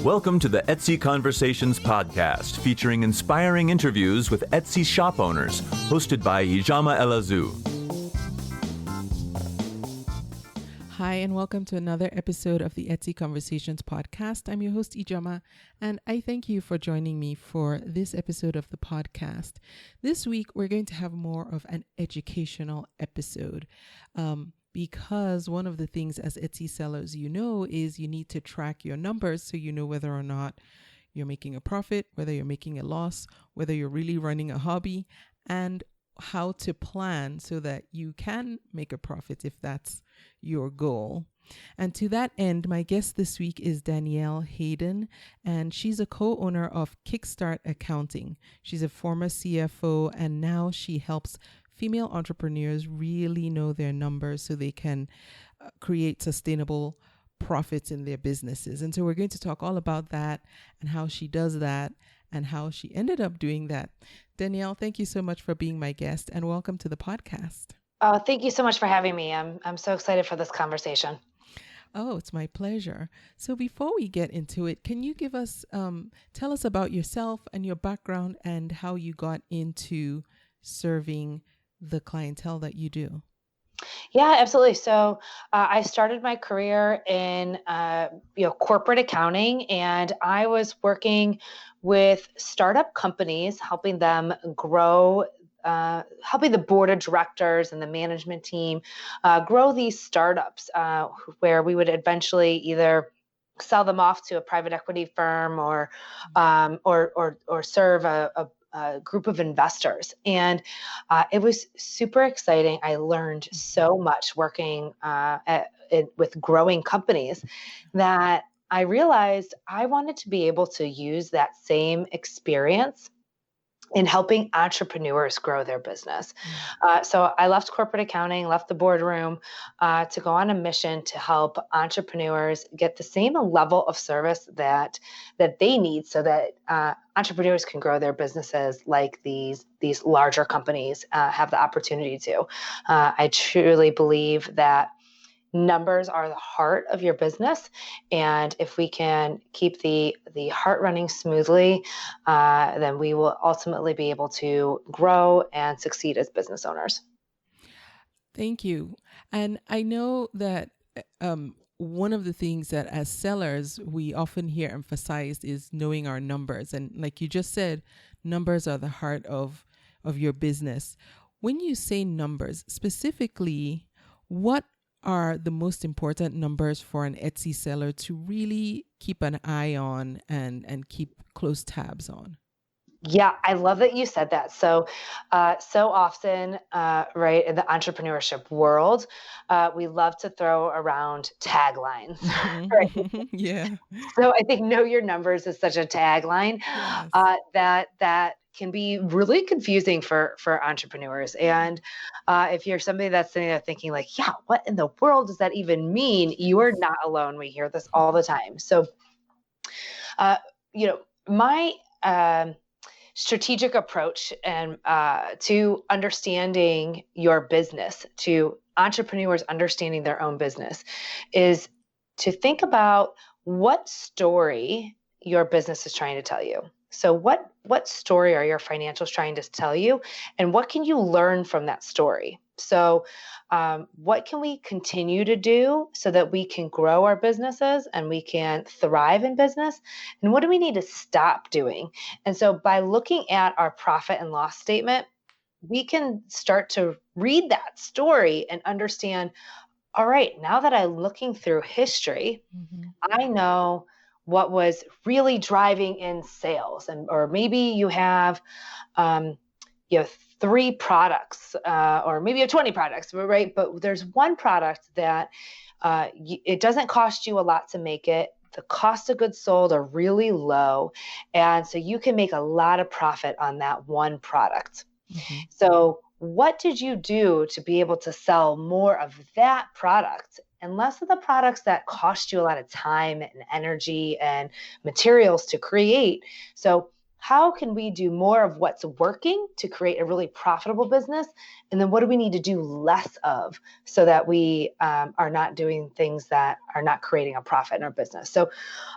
Welcome to the Etsy Conversations podcast, featuring inspiring interviews with Etsy shop owners, hosted by Ijama Elazu. Hi, and welcome to another episode of the Etsy Conversations podcast. I'm your host, Ijama, and I thank you for joining me for this episode of the podcast. This week, we're going to have more of an educational episode. Because one of the things as Etsy sellers, is you need to track your numbers so you know whether or not you're making a profit, whether you're making a loss, whether you're really running a hobby, and how to plan so that you can make a profit if that's your goal. And to that end, my guest this week is Danielle Hayden, and she's a co-owner of Kickstart Accounting. She's a former CFO, and now she helps female entrepreneurs really know their numbers so they can create sustainable profits in their businesses. And so we're going to talk all about that and how she does that and how she ended up doing that. Danielle, thank you so much for being my guest and welcome to the podcast. Oh, thank you so much for having me. I'm so excited for this conversation. Oh, it's my pleasure. So before we get into it, can you give us, tell us about yourself and your background and how you got into serving the clientele that you do? Yeah, absolutely. So I started my career in corporate accounting, and I was working with startup companies, helping them grow, helping the board of directors and the management team grow these startups, where we would eventually either sell them off to a private equity firm or serve a group of investors. And it was super exciting. I learned so much working with growing companies that I realized I wanted to be able to use that same experience in helping entrepreneurs grow their business. So I left corporate accounting, left the boardroom to go on a mission to help entrepreneurs get the same level of service that they need so that entrepreneurs can grow their businesses like these larger companies have the opportunity to. I truly believe that numbers are the heart of your business. And if we can keep the heart running smoothly, then we will ultimately be able to grow and succeed as business owners. Thank you. And I know that one of the things that as sellers, we often hear emphasized is knowing our numbers. And like you just said, numbers are the heart of your business. When you say numbers, specifically, what are the most important numbers for an Etsy seller to really keep an eye on and keep close tabs on? Yeah, I love that you said that. So often, right, in the entrepreneurship world, we love to throw around taglines, right? Yeah. So I think know your numbers is such a tagline Yes. that can be really confusing for entrepreneurs. And if you're somebody that's sitting there thinking like, yeah, what in the world does that even mean? You are not alone. We hear this all the time. So, my strategic approach and to understanding your business, to entrepreneurs understanding their own business, is to think about what story your business is trying to tell you. So what story are your financials trying to tell you, and what can you learn from that story? So what can we continue to do so that we can grow our businesses and we can thrive in business? And what do we need to stop doing? And so by looking at our profit and loss statement, we can start to read that story and understand, all right, now that I'm looking through history, I know what was really driving in sales. Or maybe you have, 3 products, or maybe you have 20 products, right? But there's one product that it doesn't cost you a lot to make it. The cost of goods sold are really low. And so you can make a lot of profit on that one product. Mm-hmm. So what did you do to be able to sell more of that product and less of the products that cost you a lot of time and energy and materials to create? So how can we do more of what's working to create a really profitable business? And then what do we need to do less of so that we are not doing things that are not creating a profit in our business? So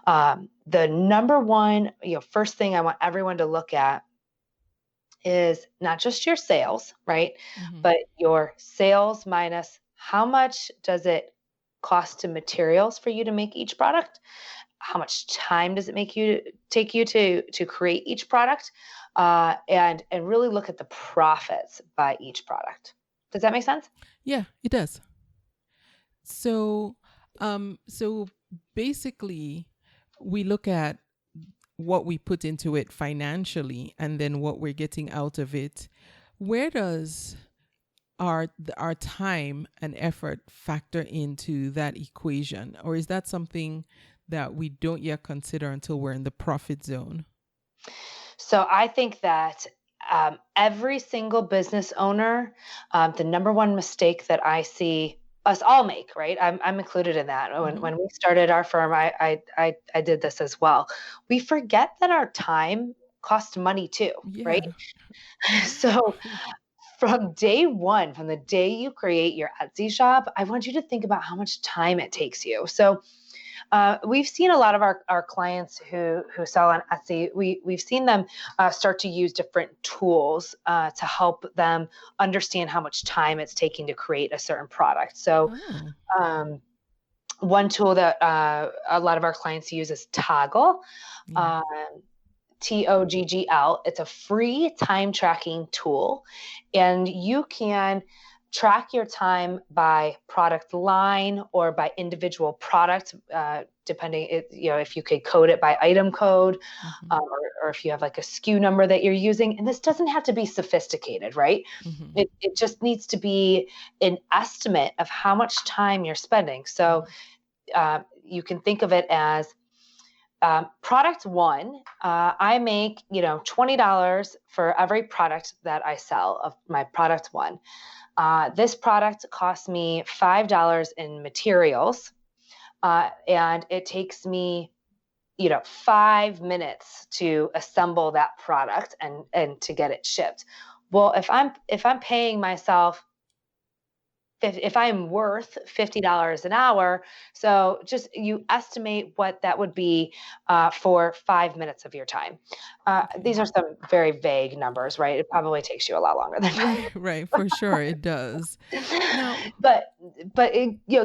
the number one, first thing I want everyone to look at is not just your sales, right? Mm-hmm. But your sales minus how much does it cost to materials for you to make each product? How much time does it take you to create each product? And really look at the profits by each product. Does that make sense? Yeah, it does. So, so basically, we look at what we put into it financially and then what we're getting out of it. Where does our time and effort factor into that equation, or is that something that we don't yet consider until we're in the profit zone? So I think that every single business owner, the number one mistake that I see us all make, right? I'm included in that. Mm-hmm. When we started our firm, I did this as well. We forget that our time costs money too, right? Yeah. So from day one, from the day you create your Etsy shop, I want you to think about how much time it takes you. So we've seen a lot of our clients who sell on Etsy. We've seen them start to use different tools to help them understand how much time it's taking to create a certain product. So one tool that a lot of our clients use is Toggl. Yeah. Toggl. It's a free time tracking tool, and you can track your time by product line or by individual product, depending, if you could code it by item code, Mm-hmm. or if you have like a SKU number that you're using. And this doesn't have to be sophisticated, right? Mm-hmm. It just needs to be an estimate of how much time you're spending. So you can think of it as product one, I make, $20 for every product that I sell of my product one. This product costs me $5 in materials, and it takes me, 5 minutes to assemble that product and to get it shipped. Well, if I'm paying myself, if I'm worth $50 an hour, so just you estimate what that would be for 5 minutes of your time. These are some very vague numbers, right? It probably takes you a lot longer than that. Right, for sure it does. Now, but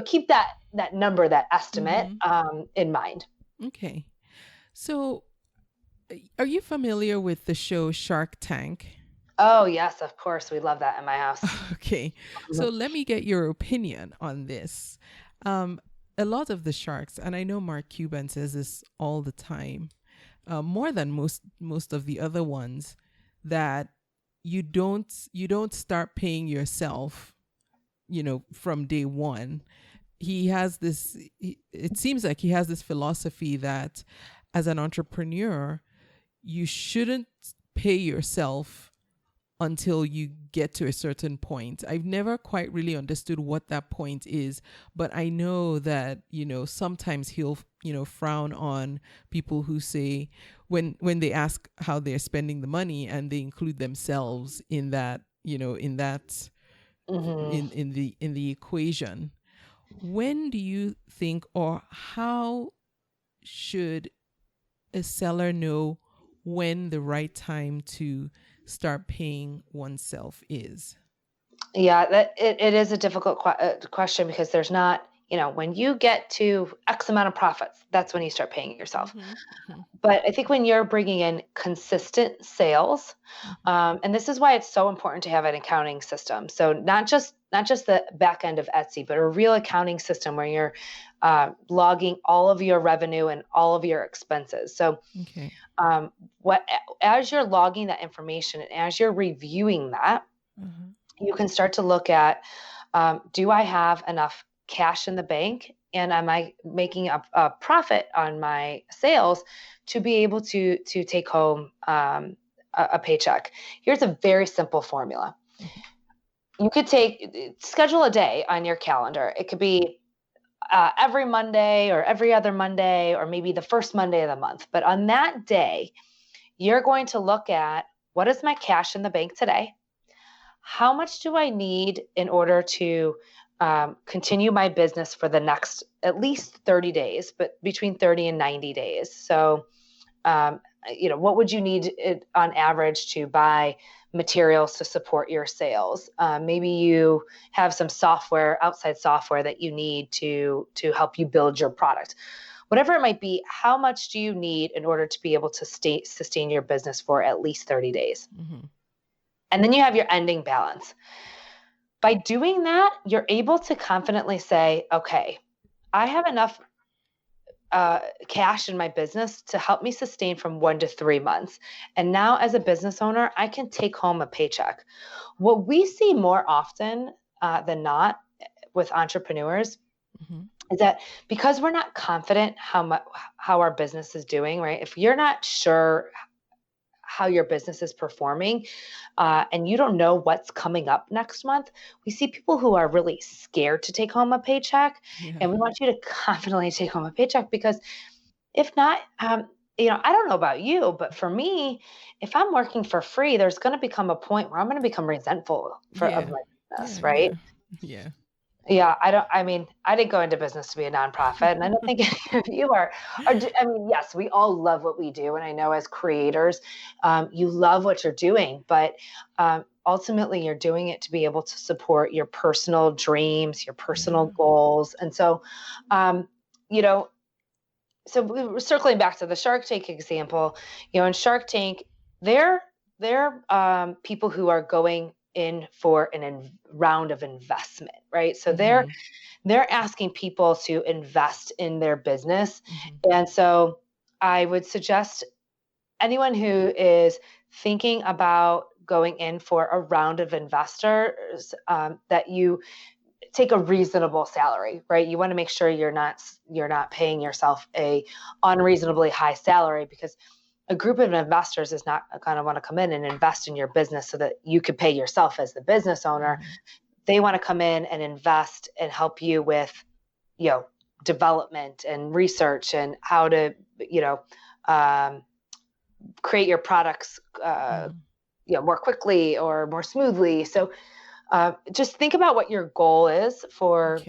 keep that number, that estimate in mind. okay. So, are you familiar with the show Shark Tank? Oh yes, of course, we love that in my house. Okay. So let me get your opinion on this. A lot of the sharks, and I know Mark Cuban says this all the time, more than most of the other ones, that you don't start paying yourself, from day one. He has this. It seems like he has this philosophy that, as an entrepreneur, you shouldn't pay yourself until you get to a certain point. I've never quite really understood what that point is, but I know that, sometimes he'll, frown on people who say when they ask how they're spending the money and they include themselves in that, in that, in the equation. When do you think, or how should a seller know when the right time to start paying oneself is? Yeah, that it is a difficult question, because there's not, when you get to X amount of profits, that's when you start paying yourself. Mm-hmm. But I think when you're bringing in consistent sales, and this is why it's so important to have an accounting system. So not just the back end of Etsy, but a real accounting system where you're logging all of your revenue and all of your expenses. So Okay. as you're logging that information and as you're reviewing that, you can start to look at, do I have enough cash in the bank, and am I making a profit on my sales to be able to take home a paycheck? Here's a very simple formula. You could schedule a day on your calendar. It could be every Monday or every other Monday, or maybe the first Monday of the month. But on that day, you're going to look at, what is my cash in the bank today? How much do I need in order to continue my business for the next at least 30 days, but between 30 and 90 days? So, what would you need on average to buy materials to support your sales? Maybe you have some outside software that you need to help you build your product. Whatever it might be, how much do you need in order to be able to sustain your business for at least 30 days? Mm-hmm. And then you have your ending balance. By doing that, you're able to confidently say, okay, I have enough cash in my business to help me sustain from 1 to 3 months. And now as a business owner, I can take home a paycheck. What we see more often than not with entrepreneurs Mm-hmm. is that because we're not confident how our business is doing, right? If you're not sure how your business is performing, and you don't know what's coming up next month, we see people who are really scared to take home a paycheck. Yeah. And we want you to confidently take home a paycheck, because if not, I don't know about you, but for me, if I'm working for free, there's going to become a point where I'm going to become resentful of my business, right? Yeah. Yeah, I didn't go into business to be a nonprofit, and I don't think any of you are. Yes, we all love what we do, and I know as creators, you love what you're doing, but ultimately you're doing it to be able to support your personal dreams, your personal goals. And so, so we're circling back to the Shark Tank example. In Shark Tank, they're people who are going in for round of investment, right? So they're asking people to invest in their business. Mm-hmm. And so I would suggest anyone who is thinking about going in for a round of investors, that you take a reasonable salary, right? You want to make sure you're not paying yourself a unreasonably high salary, because a group of investors is not going to want to come in and invest in your business so that you could pay yourself as the business owner. Mm-hmm. They want to come in and invest and help you with, development and research and how to, create your products, more quickly or more smoothly. So just think about what your goal is for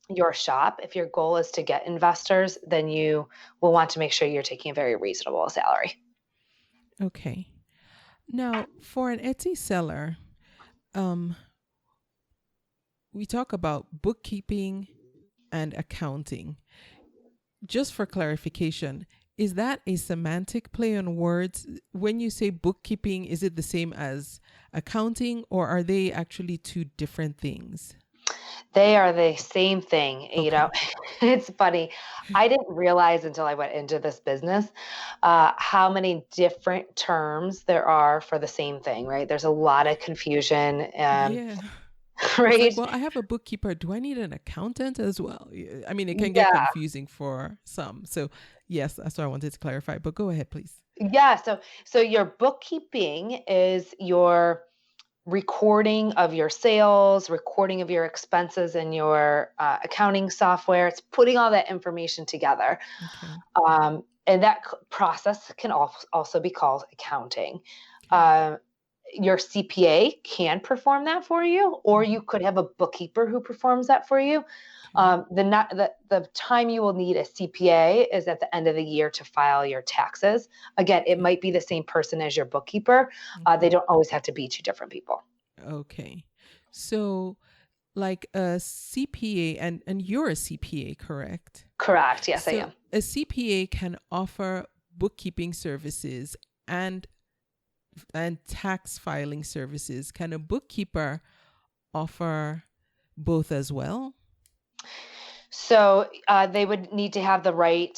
your shop. If your goal is to get investors, then you will want to make sure you're taking a very reasonable salary. Okay. Now, for an Etsy seller, we talk about bookkeeping and accounting. Just for clarification, is that a semantic play on words? When you say bookkeeping, is it the same as accounting, or are they actually two different things? They are the same thing. Okay. It's funny. I didn't realize until I went into this business how many different terms there are for the same thing, right? There's a lot of confusion. Yeah. Right? It's like, well, I have a bookkeeper. Do I need an accountant as well? I mean, it can get Yeah. confusing for some. So yes, that's what I wanted to clarify, but go ahead, please. Yeah. So your bookkeeping is your recording of your sales, recording of your expenses in your accounting software. It's putting all that information together. Okay. And that process can also be called accounting. Your CPA can perform that for you, or you could have a bookkeeper who performs that for you. The time you will need a CPA is at the end of the year to file your taxes. Again, it might be the same person as your bookkeeper. They don't always have to be two different people. Okay. So like a CPA, and you're a CPA, correct? Correct. Yes, I am. A CPA can offer bookkeeping services and tax filing services. Can a bookkeeper offer both as well? So they would need to have the right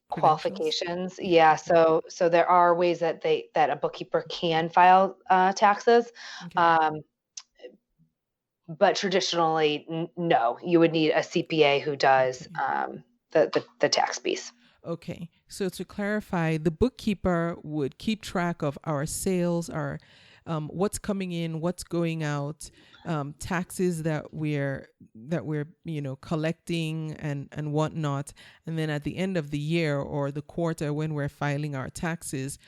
qualifications. Yeah. So there are ways that a bookkeeper can file taxes. Okay. But traditionally, no, you would need a CPA who does the tax piece. Okay. So to clarify, the bookkeeper would keep track of our sales, our what's coming in, what's going out, taxes that we're collecting and whatnot, and then at the end of the year or the quarter when we're filing our taxes,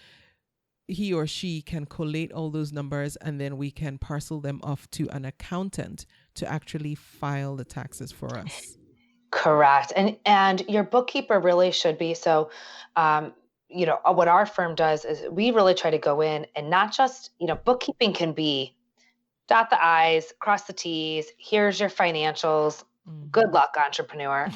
he or she can collate all those numbers, and then we can parcel them off to an accountant to actually file the taxes for us. Correct. And your bookkeeper really should be. So, what our firm does is we really try to go in and not just, bookkeeping can be dot the I's, cross the T's, here's your financials. Good luck, entrepreneur.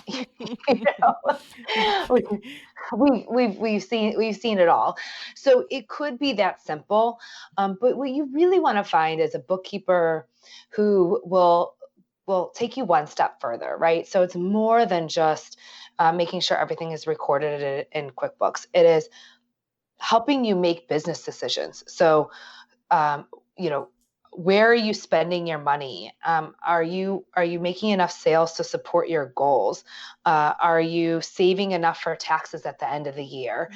We've seen it all. So it could be that simple. But what you really want to find is a bookkeeper who will take you one step further, right? So it's more than just making sure everything is recorded in QuickBooks. It is helping you make business decisions. So, where are you spending your money? Are you making enough sales to support your goals? Are you saving enough for taxes at the end of the year?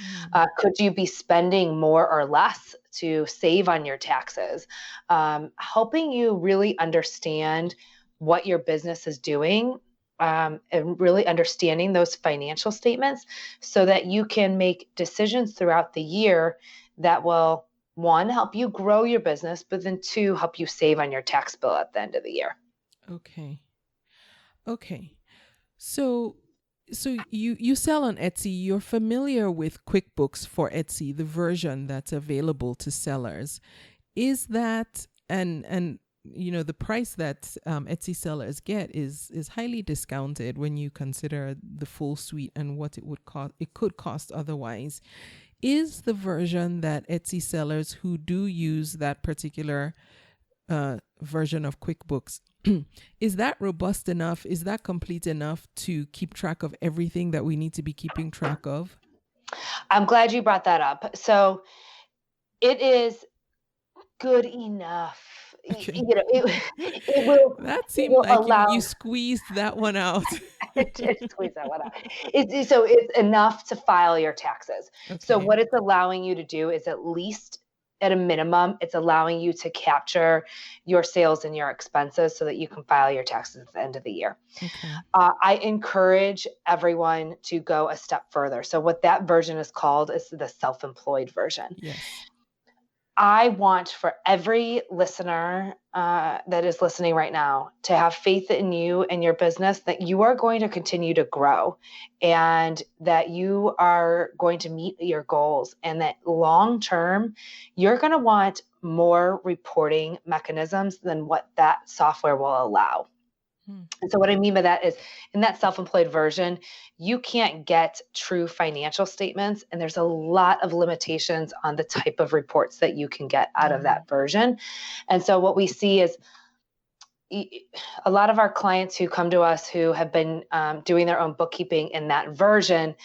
Could you be spending more or less to save on your taxes? Helping you really understand what your business is doing, and really understanding those financial statements so that you can make decisions throughout the year that will, one, help you grow your business, but then two, help you save on your tax bill at the end of the year. Okay. So you sell on Etsy. You're familiar with QuickBooks for Etsy, the version that's available to sellers. Is that and the price that Etsy sellers get is highly discounted when you consider the full suite and what it could cost otherwise. Is the version that Etsy sellers who do use that particular version of QuickBooks, is that robust enough? Is that complete enough to keep track of everything that we need to be keeping track of? I'm glad you brought that up. So it is good enough. Okay. It will. That seemed like you squeezed that one out. I did squeeze that one out. So it's enough to file your taxes. Okay. So what it's allowing you to do is, at least at a minimum, it's allowing you to capture your sales and your expenses so that you can file your taxes at the end of the year. Okay. I encourage everyone to go a step further. So what that version is called is the self-employed version. Yes. I want for every listener that is listening right now to have faith in you and your business, that you are going to continue to grow and that you are going to meet your goals, and that long term, you're going to want more reporting mechanisms than what that software will allow. And so what I mean by that is, in that self-employed version, you can't get true financial statements, and there's a lot of limitations on the type of reports that you can get out of that version. And so what we see is a lot of our clients who come to us who have been doing their own bookkeeping in that version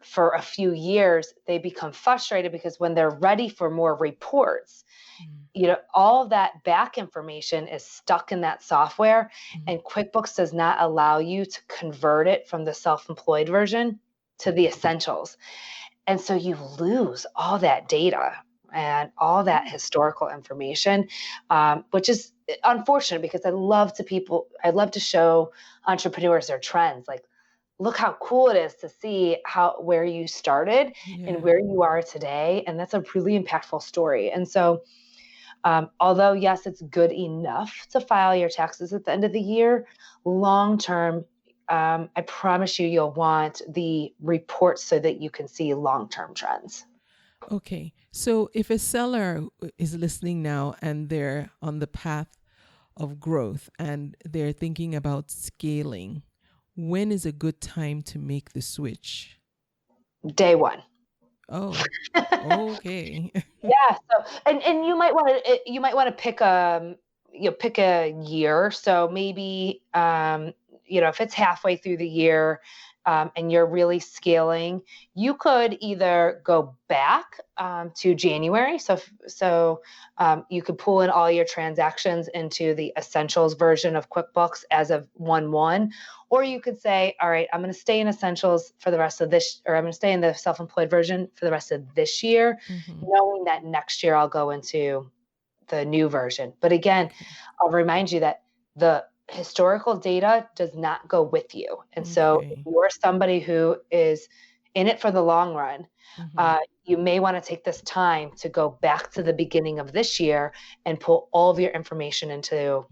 for a few years, they become frustrated because when they're ready for more reports, all of that back information is stuck in that software, and QuickBooks does not allow you to convert it from the self-employed version to the essentials. And so you lose all that data and all that historical information, which is unfortunate, because I love to show entrepreneurs their trends. Like, look how cool it is to see where you started and where you are today. And that's a really impactful story. And so although, yes, it's good enough to file your taxes at the end of the year, long term, I promise you'll want the reports so that you can see long-term trends. Okay. So if a seller is listening now and they're on the path of growth and they're thinking about scaling, when is a good time to make the switch? Day one. Oh, okay. Yeah. So, and you might want to pick a year. So maybe, if it's halfway through the year, and you're really scaling, you could either go back to January. So you could pull in all your transactions into the Essentials version of QuickBooks as of 1/1, or you could say, all right, I'm going to stay in Essentials for the rest of this, or I'm going to stay in the self-employed version for the rest of this year, knowing that next year I'll go into the new version. But again, Okay. I'll remind you that the historical data does not go with you. And so if Okay. you're somebody who is in it for the long run, Mm-hmm. you may want to take this time to go back to the beginning of this year and pull all of your information into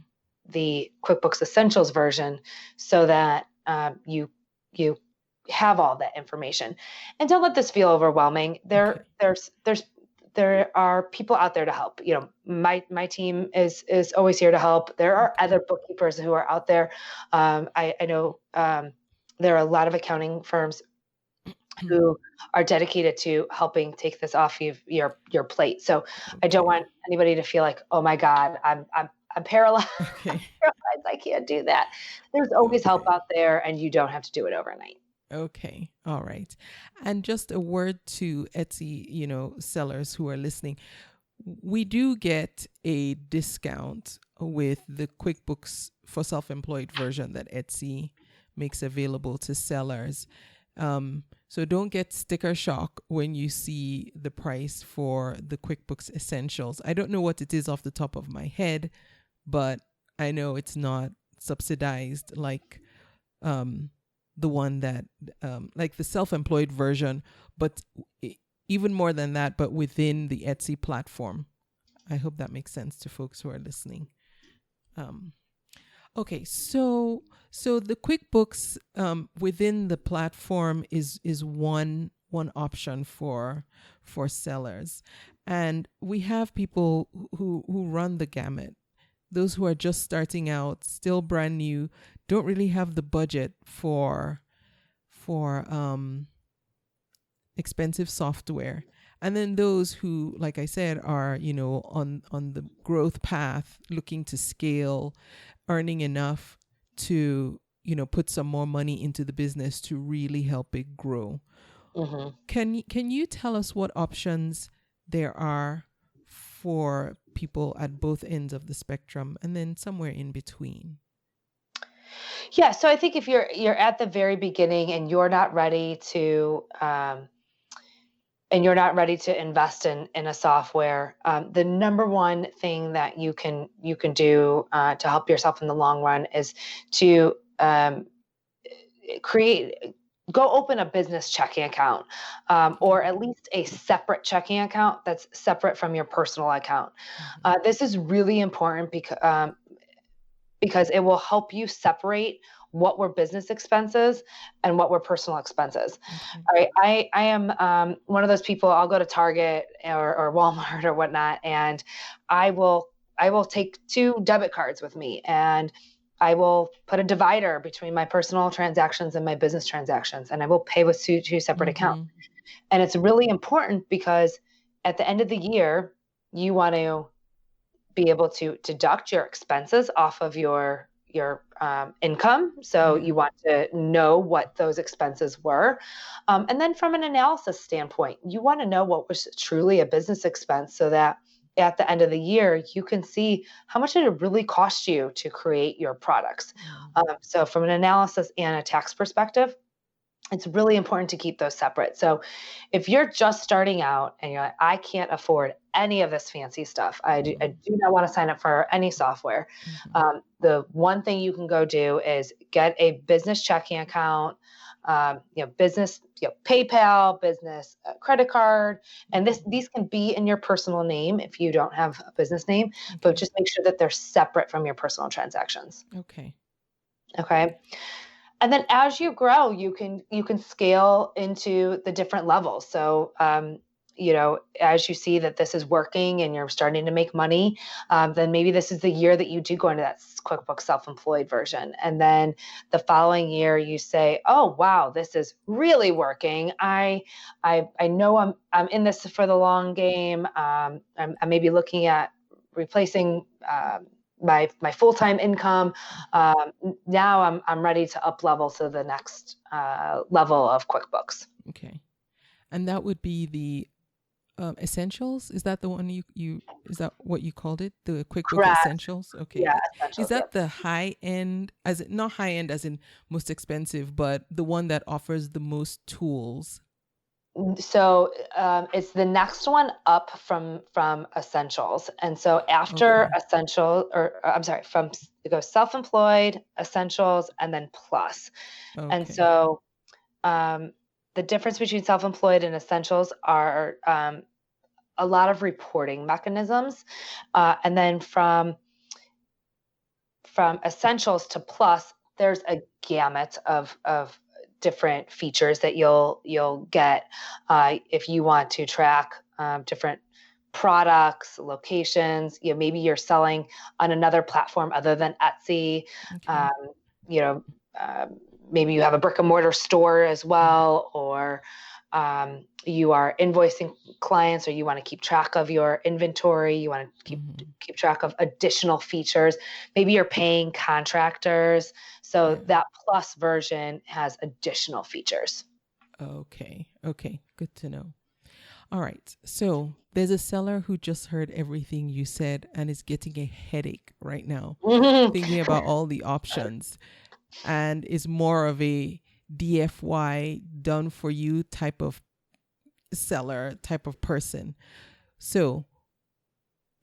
the QuickBooks Essentials version so that you have all that information. And don't let this feel overwhelming. Okay. There are people out there to help. My team is always here to help. There are Okay. other bookkeepers who are out there. I know there are a lot of accounting firms who are dedicated to helping take this off of your plate. So I don't Okay. want anybody to feel like, oh my God, I'm paralyzed. I'm Okay. paralyzed. I can't do that. There's always help Okay. out there, and you don't have to do it overnight. Okay. All right. And just a word to Etsy, sellers who are listening. We do get a discount with the QuickBooks for Self-Employed version that Etsy makes available to sellers. So don't get sticker shock when you see the price for the QuickBooks Essentials. I don't know what it is off the top of my head, but I know it's not subsidized like the one that like the self-employed version, but even more than that, but within the Etsy platform. I hope that makes sense to folks who are listening. Okay, so the QuickBooks within the platform is one option for sellers, and we have people who run the gamut. Those who are just starting out, still brand new, don't really have the budget for expensive software. And then those who, like I said, are, on the growth path, looking to scale, earning enough to, put some more money into the business to really help it grow. Mm-hmm. Can you tell us what options there are for people at both ends of the spectrum and then somewhere in between? Yeah, so I think if you're at the very beginning and you're not ready to invest in a software, the number one thing that you can do to help yourself in the long run is to go open a business checking account, or at least a separate checking account that's separate from your personal account. This is really important because it will help you separate what were business expenses and what were personal expenses. Okay. All right. I am one of those people. I'll go to Target or Walmart or whatnot, and I will take 2 debit cards with me, and I will put a divider between my personal transactions and my business transactions, and I will pay with 2 separate accounts. And it's really important because at the end of the year, you want to be able to deduct your expenses off of your income. So Yeah. you want to know what those expenses were. And then from an analysis standpoint, you want to know what was truly a business expense so that at the end of the year, you can see how much did it really cost you to create your products. So from an analysis and a tax perspective, it's really important to keep those separate. So if you're just starting out and you're like, I can't afford any of this fancy stuff, I do not want to sign up for any software. The one thing you can go do is get a business checking account, business, PayPal, business credit card. And these can be in your personal name if you don't have a business name, but just make sure that they're separate from your personal transactions. Okay. Okay. And then as you grow, you can scale into the different levels. So, as you see that this is working and you're starting to make money, then maybe this is the year that you do go into that QuickBooks Self-Employed version. And then the following year you say, oh, wow, this is really working. I know I'm in this for the long game. I may be looking at replacing my full-time income. Now I'm ready to up level to the next level of QuickBooks. Okay. And that would be the Essentials. Is that the one is that what you called it? The QuickBooks Correct. Essentials? Okay. Yeah, Essentials, Is that the high end, not high end as in most expensive, but the one that offers the most tools? So it's the next one up from Essentials. And so after Essential, it goes Self-Employed, Essentials, and then Plus. And so the difference between Self-Employed and Essentials are a lot of reporting mechanisms. And then from Essentials to Plus, there's a gamut of different features that you'll get if you want to track different products, locations. Maybe you're selling on another platform other than Etsy. Maybe you have a brick and mortar store as well, or you are invoicing clients, or you want to keep track of your inventory. You want to keep track of additional features. Maybe you're paying contractors. So that Plus version has additional features. Okay. Good to know. All right. So there's a seller who just heard everything you said and is getting a headache right now, thinking about all the options, and is more of a DFY, done for you type of seller, type of person. So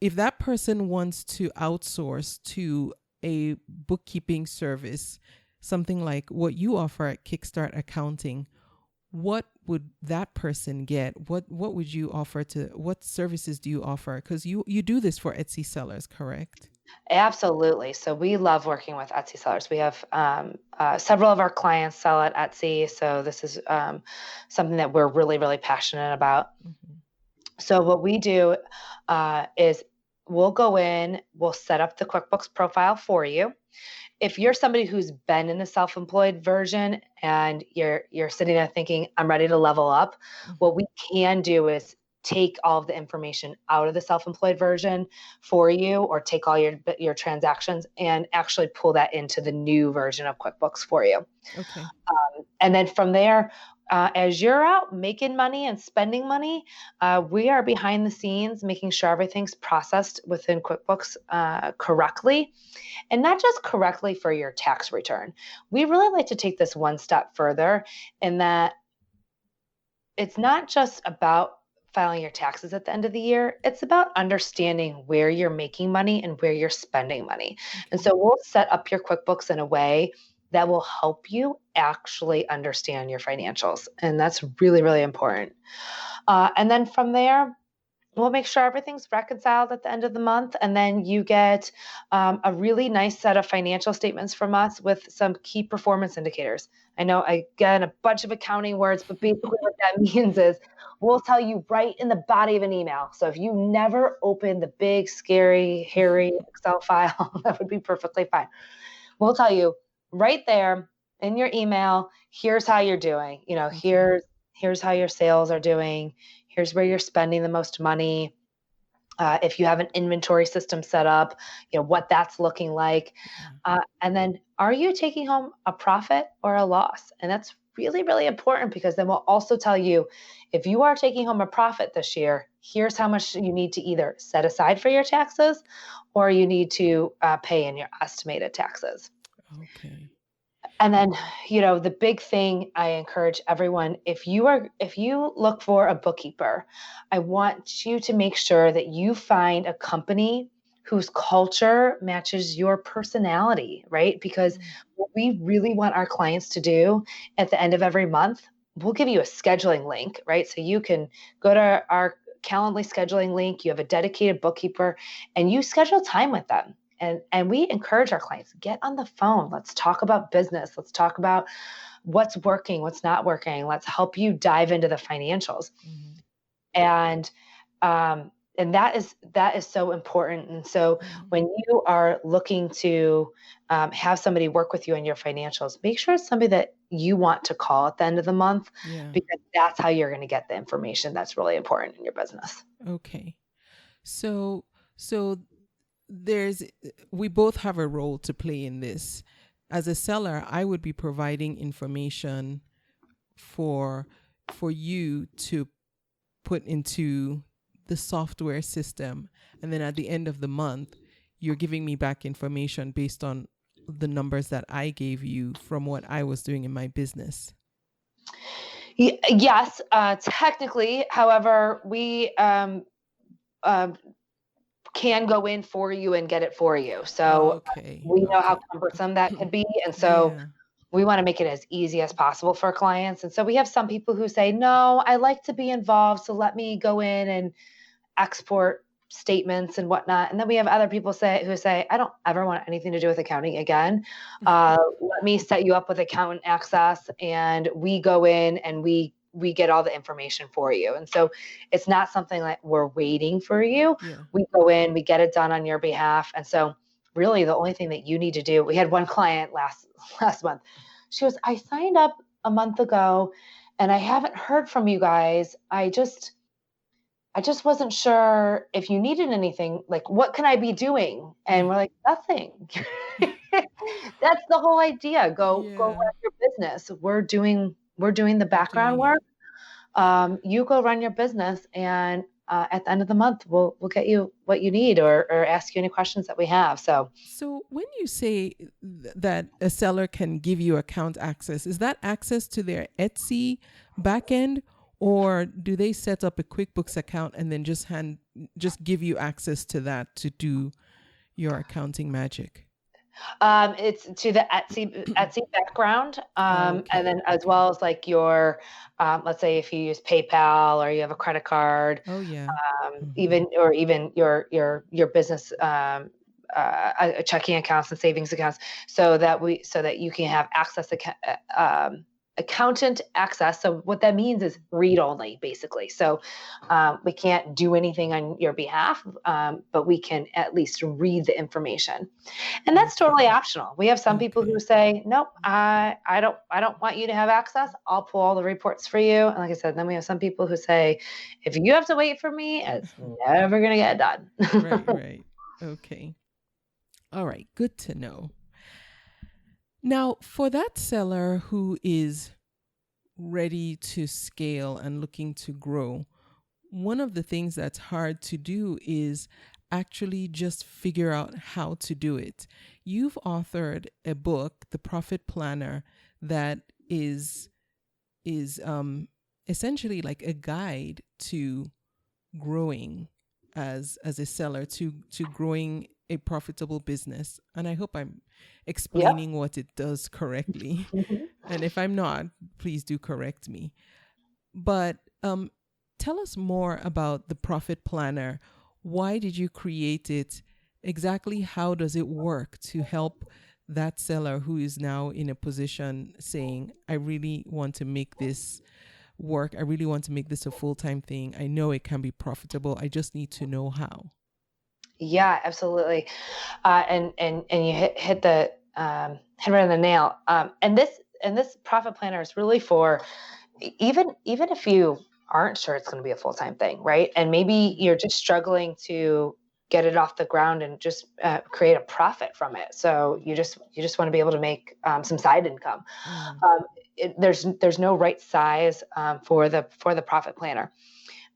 if that person wants to outsource to a bookkeeping service, something like what you offer at Kickstart Accounting, what would that person get? What would you offer what services do you offer? Because you do this for Etsy sellers, correct? Absolutely. So we love working with Etsy sellers. We have several of our clients sell at Etsy. So this is something that we're really, really passionate about. So what we do is we'll go in, we'll set up the QuickBooks profile for you. If you're somebody who's been in the self-employed version and you're sitting there thinking, I'm ready to level up, what we can do is take all of the information out of the self-employed version for you, or take all your transactions and actually pull that into the new version of QuickBooks for you. Okay. And then from there, as you're out making money and spending money, we are behind the scenes making sure everything's processed within QuickBooks correctly, and not just correctly for your tax return. We really like to take this one step further in that it's not just about filing your taxes at the end of the year. It's about understanding where you're making money and where you're spending money. And so we'll set up your QuickBooks in a way that will help you actually understand your financials. And that's really, really important. And then from there, we'll make sure everything's reconciled at the end of the month. And then you get a really nice set of financial statements from us with some key performance indicators. I know, again, a bunch of accounting words, but basically what that means is we'll tell you right in the body of an email. So if you never open the big, scary, hairy Excel file, that would be perfectly fine. We'll tell you right there in your email, here's how you're doing. Here's how your sales are doing. Here's where you're spending the most money. If you have an inventory system set up, what that's looking like. And then, are you taking home a profit or a loss? And that's really, really important, because then we'll also tell you, if you are taking home a profit this year, here's how much you need to either set aside for your taxes, or you need to pay in your estimated taxes. Okay. And then, the big thing I encourage everyone, if you look for a bookkeeper, I want you to make sure that you find a company whose culture matches your personality, right? Because what we really want our clients to do at the end of every month, we'll give you a scheduling link, right? So you can go to our Calendly scheduling link, you have a dedicated bookkeeper, and you schedule time with them. And we encourage our clients, get on the phone. Let's talk about business. Let's talk about what's working, what's not working. Let's help you dive into the financials. And that is so important. And so when you are looking to have somebody work with you on your financials, make sure it's somebody that you want to call at the end of the month, because that's how you're going to get the information that's really important in your business. Okay. So we both have a role to play in this. As a seller, I would be providing information for you to put into the software system, and then at the end of the month, you're giving me back information based on the numbers that I gave you from what I was doing in my business. Yes, technically. However, we can go in for you and get it for you. So Okay. we know how Okay. cumbersome that can be. And so Yeah. we want to make it as easy as possible for clients. And so we have some people who say, no, I like to be involved. So let me go in and export statements and whatnot. And then we have other people who say, I don't ever want anything to do with accounting again. Let me set you up with accountant access, and we go in and we get all the information for you. And so it's not something like we're waiting for you. Yeah. We go in, we get it done on your behalf. And so really the only thing that you need to do, we had one client last month. She goes, I signed up a month ago and I haven't heard from you guys. I just wasn't sure if you needed anything. Like, what can I be doing? And we're like, nothing. That's the whole idea. Go run Yeah. your business. We're doing the We're background doing it. work. You go run your business, and at the end of the month, we'll get you what you need, or ask you any questions that we have. So So when you say that a seller can give you account access, is that access to their Etsy backend, or do they set up a QuickBooks account and then just give you access to that to do your accounting magic? it's to the Etsy background, and Okay. then as Okay. well as like your, let's say if you use PayPal or you have a credit card, Oh yeah. Hmm. even your business, checking accounts and savings accounts, so that you can have accountant access. So what that means is read only, basically. So we can't do anything on your behalf, but we can at least read the information, and that's totally Okay. optional. We have some people who Okay. say, nope, I don't want you to have access. I'll pull all the reports for you. And like I said, then we have some people who say, if you have to wait for me, it's never going to get done. Right. Right. Okay. All right. Good to know. Now, for that seller who is ready to scale and looking to grow, one of the things that's hard to do is actually just figure out how to do it. You've authored a book, The Profit Planner, that is essentially like a guide to growing as a seller, to growing a profitable business. And I hope I'm Yep. explaining what it does correctly. Mhm. And if I'm not, please do correct me. But tell us more about the Profit Planner. Why did you create it? Exactly how does it work to help that seller who is now in a position saying, I really want to make this work. I really want to make this a full-time thing. I know it can be profitable. I just need to know how. Yeah, absolutely. And you hit the hit right on the nail. And this profit planner is really for even if you aren't sure it's going to be a full-time thing, right? And maybe you're just struggling to get it off the ground and just create a profit from it. So you just want to be able to make some side income. Mm. Um, there's no right size for the profit planner.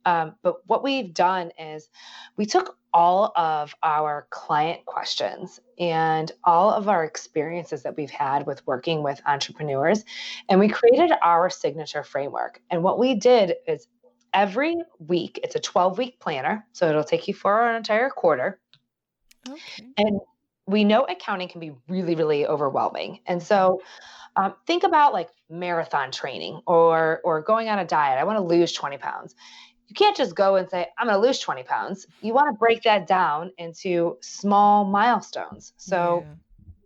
But what we've done is we took all of our client questions and all of our experiences that we've had with working with entrepreneurs, and we created our signature framework. And what we did is every week, it's a 12-week planner. So it'll take you for an entire quarter. Okay. And we know accounting can be really, really overwhelming. And so think about like marathon training or going on a diet. I want to lose 20 pounds. You can't just go and say, I'm going to lose 20 pounds. You want to break that down into small milestones. So Yeah.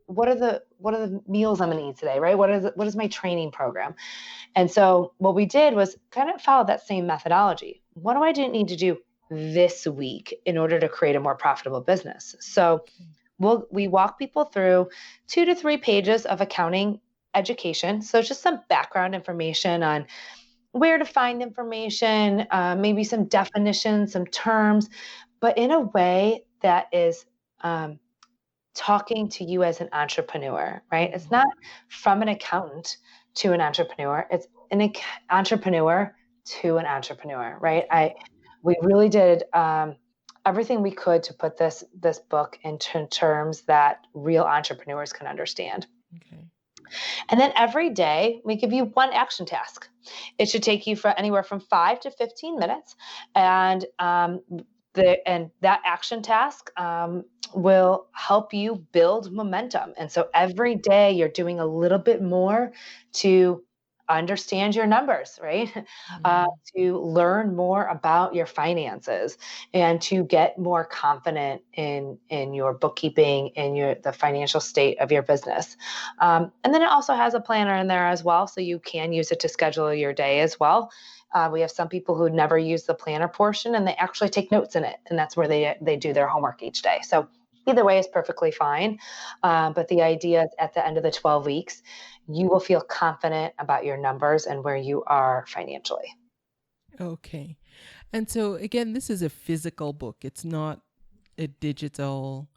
what are the meals I'm going to eat today, right? What is my training program? And so what we did was kind of follow that same methodology. What do I need to do this week in order to create a more profitable business? So Okay. we walk people through 2 to 3 pages of accounting education. So just some background information on where to find information, maybe some definitions, some terms, but in a way that is talking to you as an entrepreneur, right? It's Mm. not from an accountant to an entrepreneur. It's entrepreneur to an entrepreneur, right? Okay. We really did everything we could to put this book into terms that real entrepreneurs can understand. Okay. And then every day we give you one action task. It should take you for anywhere from 5 to 15 minutes. And that action task will help you build momentum. And so every day you're doing a little bit more to understand your numbers, right? To learn more about your finances and to get more confident in your bookkeeping and the financial state of your business. And then it also has a planner in there as well, so you can use it to schedule your day as well. We have some people who never use the planner portion and they actually take notes in it, and that's where they do their homework each day. So either way is perfectly fine. But the idea is at the end of the 12 weeks, you will feel confident about your numbers and where you are financially. Okay. And so again, this is a physical book. It's not a digital,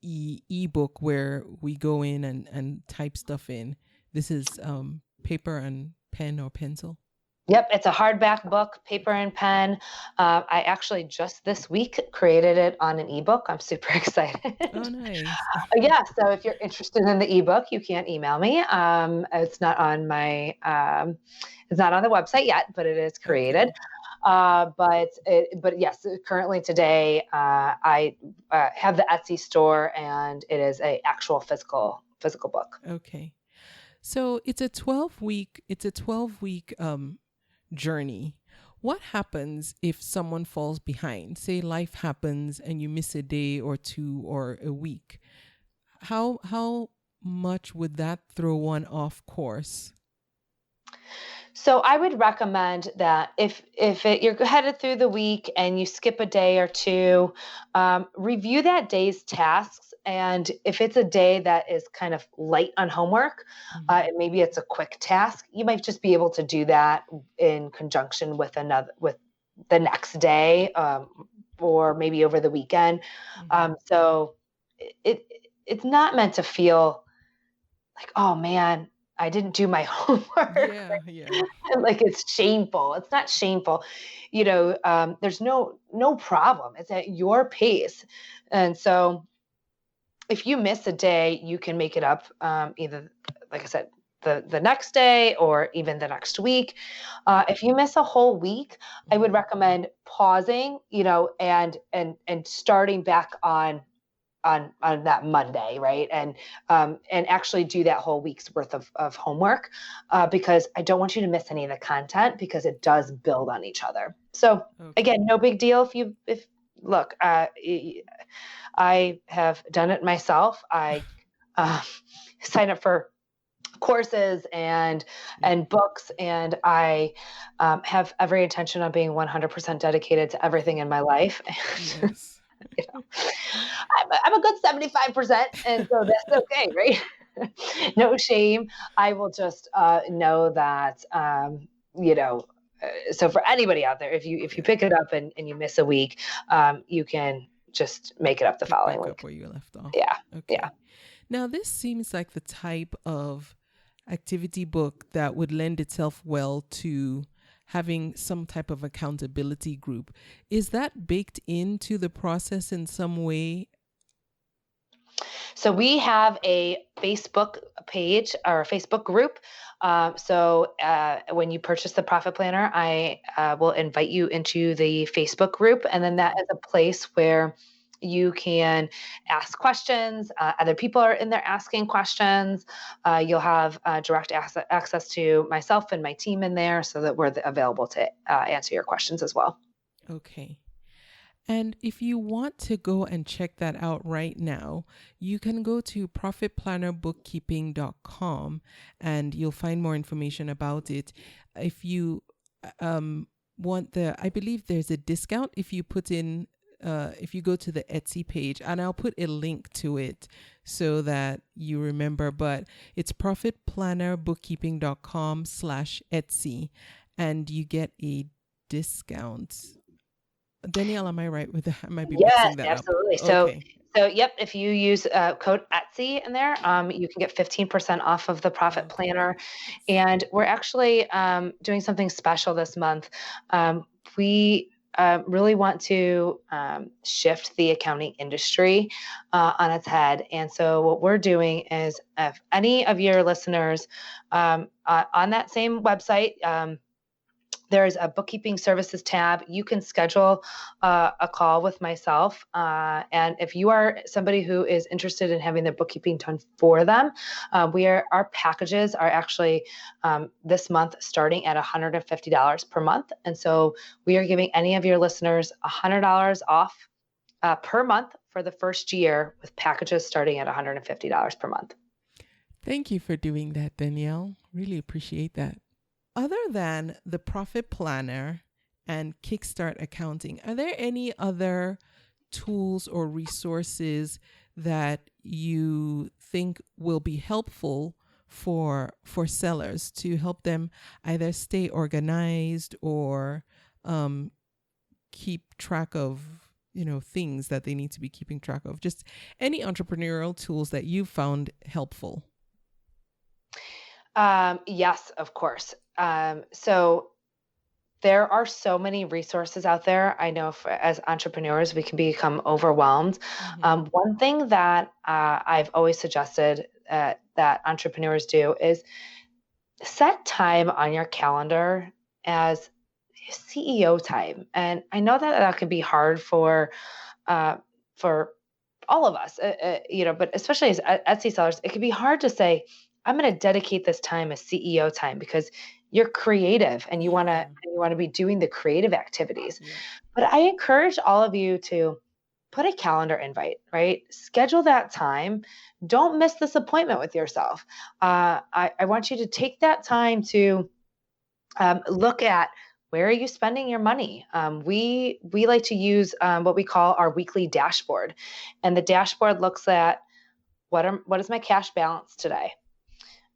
ebook where we go in and type stuff in. This is paper and pen or pencil. Yep, it's a hardback book, paper and pen. I actually just this week created it on an ebook. I'm super excited. Oh, nice. Yeah, so if you're interested in the ebook, you can email me. It's not on it's not on the website yet, but it is created. Okay. But yes, currently today I have the Etsy store, and it is a actual physical book. Okay, so it's a 12-week journey. What happens if someone falls behind? Say life happens and you miss a day or two or a week. How much would that throw one off course? So I would recommend that if you're headed through the week and you skip a day or two, review that day's tasks. And if it's a day that is kind of light on homework, maybe it's a quick task, you might just be able to do that in conjunction with the next day, or maybe over the weekend. So it's not meant to feel like, oh man, I didn't do my homework. Yeah. Like it's shameful. It's not shameful. There's no problem. It's at your pace. And so if you miss a day, you can make it up, either, like I said, the next day or even the next week. If you miss a whole week, I would recommend pausing, and starting back on that Monday, right? And actually do that whole week's worth of homework, because I don't want you to miss any of the content, because it does build on each other. So Again, no big deal if look, I have done it myself. I sign up for courses and books, and I have every intention on being 100% dedicated to everything in my life. Yes. I'm a good 75%, and so that's okay, right? No shame. I will just know that so for anybody out there, if you pick it up and you miss a week, you can just make it up the following week. Up where you left off. Yeah. Okay. Yeah. Now this seems like the type of activity book that would lend itself well to having some type of accountability group. Is that baked into the process in some way? So we have a Facebook page or a Facebook group. So when you purchase the Profit Planner, I will invite you into the Facebook group. And then that is a place where you can ask questions. Other people are in there asking questions. You'll have direct access to myself and my team in there, so that we're available to answer your questions as well. Okay. And if you want to go and check that out right now, you can go to profitplannerbookkeeping.com and you'll find more information about it. If you want I believe there's a discount if you put in, if you go to the Etsy page, and I'll put a link to it so that you remember, but it's profitplannerbookkeeping.com/Etsy, and you get a discount. Danielle, am I right with that? I might be mixing that absolutely. up. Okay. So yep, if you use code Etsy in there, you can get 15% off of the Profit Planner. And we're actually doing something special this month. We really want to shift the accounting industry on its head. And so what we're doing is, if any of your listeners on that same website, there's a bookkeeping services tab. You can schedule a call with myself. And if you are somebody who is interested in having their bookkeeping done for them, our packages are actually this month starting at $150 per month. And so we are giving any of your listeners $100 off per month for the first year, with packages starting at $150 per month. Thank you for doing that, Danielle. Really appreciate that. Other than the Profit Planner and Kickstart Accounting, are there any other tools or resources that you think will be helpful for sellers to help them either stay organized or keep track of things that they need to be keeping track of? Just any entrepreneurial tools that you've found helpful. Yes, of course. So there are so many resources out there. I know as entrepreneurs, we can become overwhelmed. Mm-hmm. One thing that I've always suggested that entrepreneurs do is set time on your calendar as CEO time. And I know that can be hard for all of us, but especially as Etsy sellers, it can be hard to say, I'm going to dedicate this time as CEO time, because you're creative and you want to be doing the creative activities. Yeah. But I encourage all of you to put a calendar invite, right? Schedule that time. Don't miss this appointment with yourself. I want you to take that time to look at, where are you spending your money? We like to use what we call our weekly dashboard. And the dashboard looks at what is my cash balance today?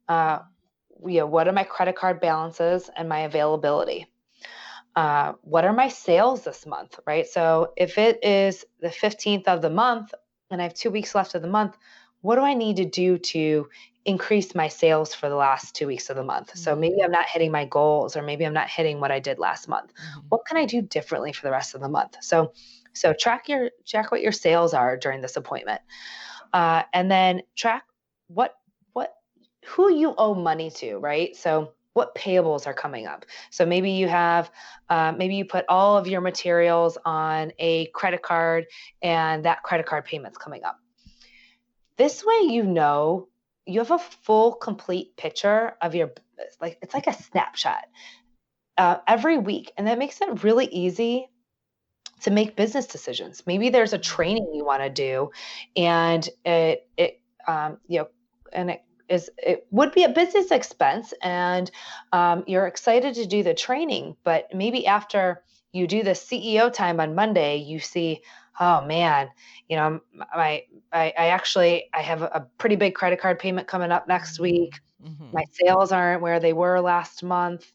What are my credit card balances and my availability? What are my sales this month, right? So if it is the 15th of the month and I have 2 weeks left of the month, what do I need to do to increase my sales for the last 2 weeks of the month? Mm-hmm. So maybe I'm not hitting my goals, or maybe I'm not hitting what I did last month. Mm-hmm. What can I do differently for the rest of the month? So track what your sales are during this appointment, and then track who you owe money to, right? So what payables are coming up? So maybe you have, maybe you put all of your materials on a credit card, and that credit card payment's coming up. This way, you have a full, complete picture of your business. It's like a snapshot every week, and that makes it really easy to make business decisions. Maybe there's a training you want to do, and it would be a business expense, and you're excited to do the training, but maybe after you do the CEO time on Monday, you see, oh man, I have a pretty big credit card payment coming up next week. Mm-hmm. My sales aren't where they were last month.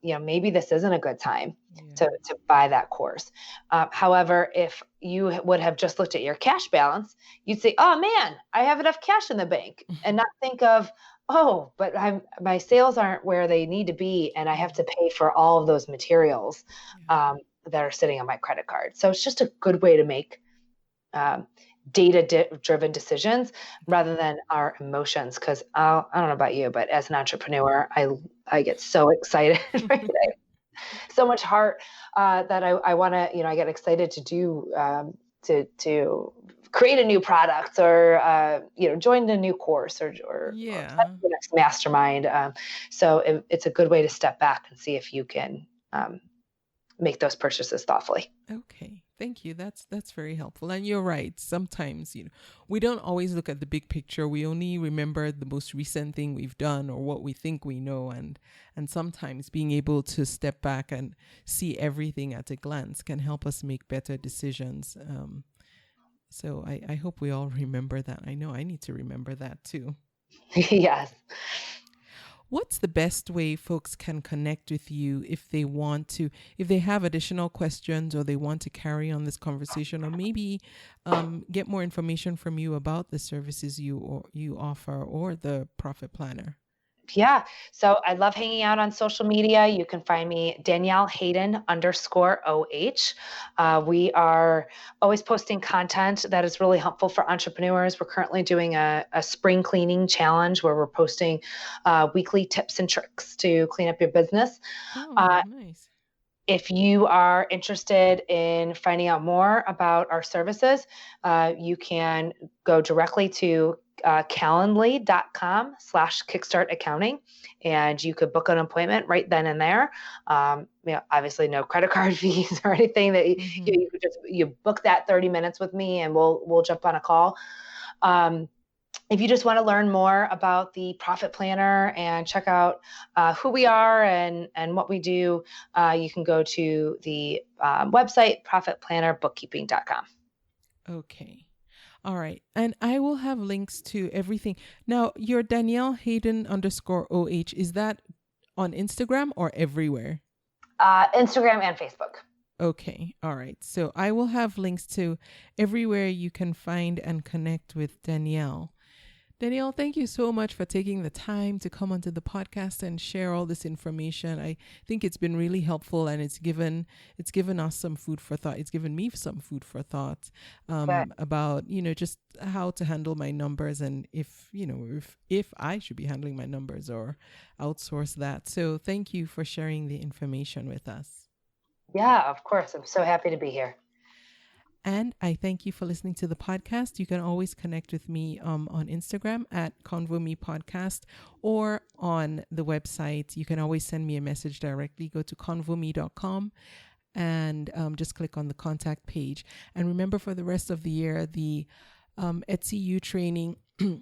Maybe this isn't a good time to buy that course. However, if you would have just looked at your cash balance, you'd say, oh man, I have enough cash in the bank, and not think of, oh, but my sales aren't where they need to be, and I have to pay for all of those materials that are sitting on my credit card. So it's just a good way to make data-driven decisions rather than our emotions. Because I don't know about you, but as an entrepreneur, I get so excited, right? So much heart that I want to, I get excited to do to create a new product, or join a new course, or the next mastermind. So it's a good way to step back and see if you can make those purchases thoughtfully. Okay. Thank you. That's very helpful. And you're right. Sometimes, we don't always look at the big picture. We only remember the most recent thing we've done or what we think we know. And sometimes being able to step back and see everything at a glance can help us make better decisions. So I hope we all remember that. I know I need to remember that too. Yes. What's the best way folks can connect with you if they have additional questions, or they want to carry on this conversation, or maybe get more information from you about the services you offer, or the Profit Planner? Yeah. So I love hanging out on social media. You can find me Danielle Hayden _OH. We are always posting content that is really helpful for entrepreneurs. We're currently doing a spring cleaning challenge where we're posting weekly tips and tricks to clean up your business. Nice. If you are interested in finding out more about our services, you can go directly to calendly.com/Kickstart Accounting, and you could book an appointment right then and there. Obviously no credit card fees or anything. That you could just book that 30 minutes with me, and we'll jump on a call. If you just want to learn more about the Profit Planner and check out who we are and what we do, you can go to the website, profitplannerbookkeeping.com. Okay. All right. And I will have links to everything. Now, your Danielle Hayden _OH, is that on Instagram or everywhere? Instagram and Facebook. Okay. All right. So I will have links to everywhere you can find and connect with Danielle. Danielle, thank you so much for taking the time to come onto the podcast and share all this information. I think it's been really helpful, and it's given us some food for thought. It's given me some food for thought about, just how to handle my numbers, and if I should be handling my numbers or outsource that. So thank you for sharing the information with us. Yeah, of course. I'm so happy to be here. And I thank you for listening to the podcast. You can always connect with me on Instagram at ConvoMePodcast, or on the website. You can always send me a message directly. Go to convome.com and just click on the contact page. And remember, for the rest of the year, the Etsy U training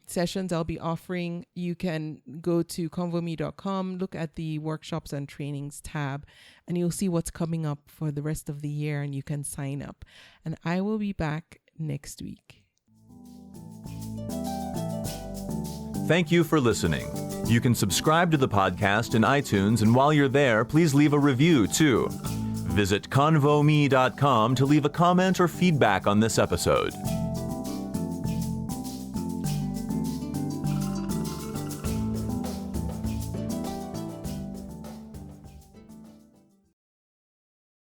sessions I'll be offering, you can go to convome.com, look at the workshops and trainings tab, and you'll see what's coming up for the rest of the year, and you can sign up. And I will be back next week. Thank you for listening. You can subscribe to the podcast in iTunes, and while you're there, please leave a review too. Visit convome.com to leave a comment or feedback on this episode.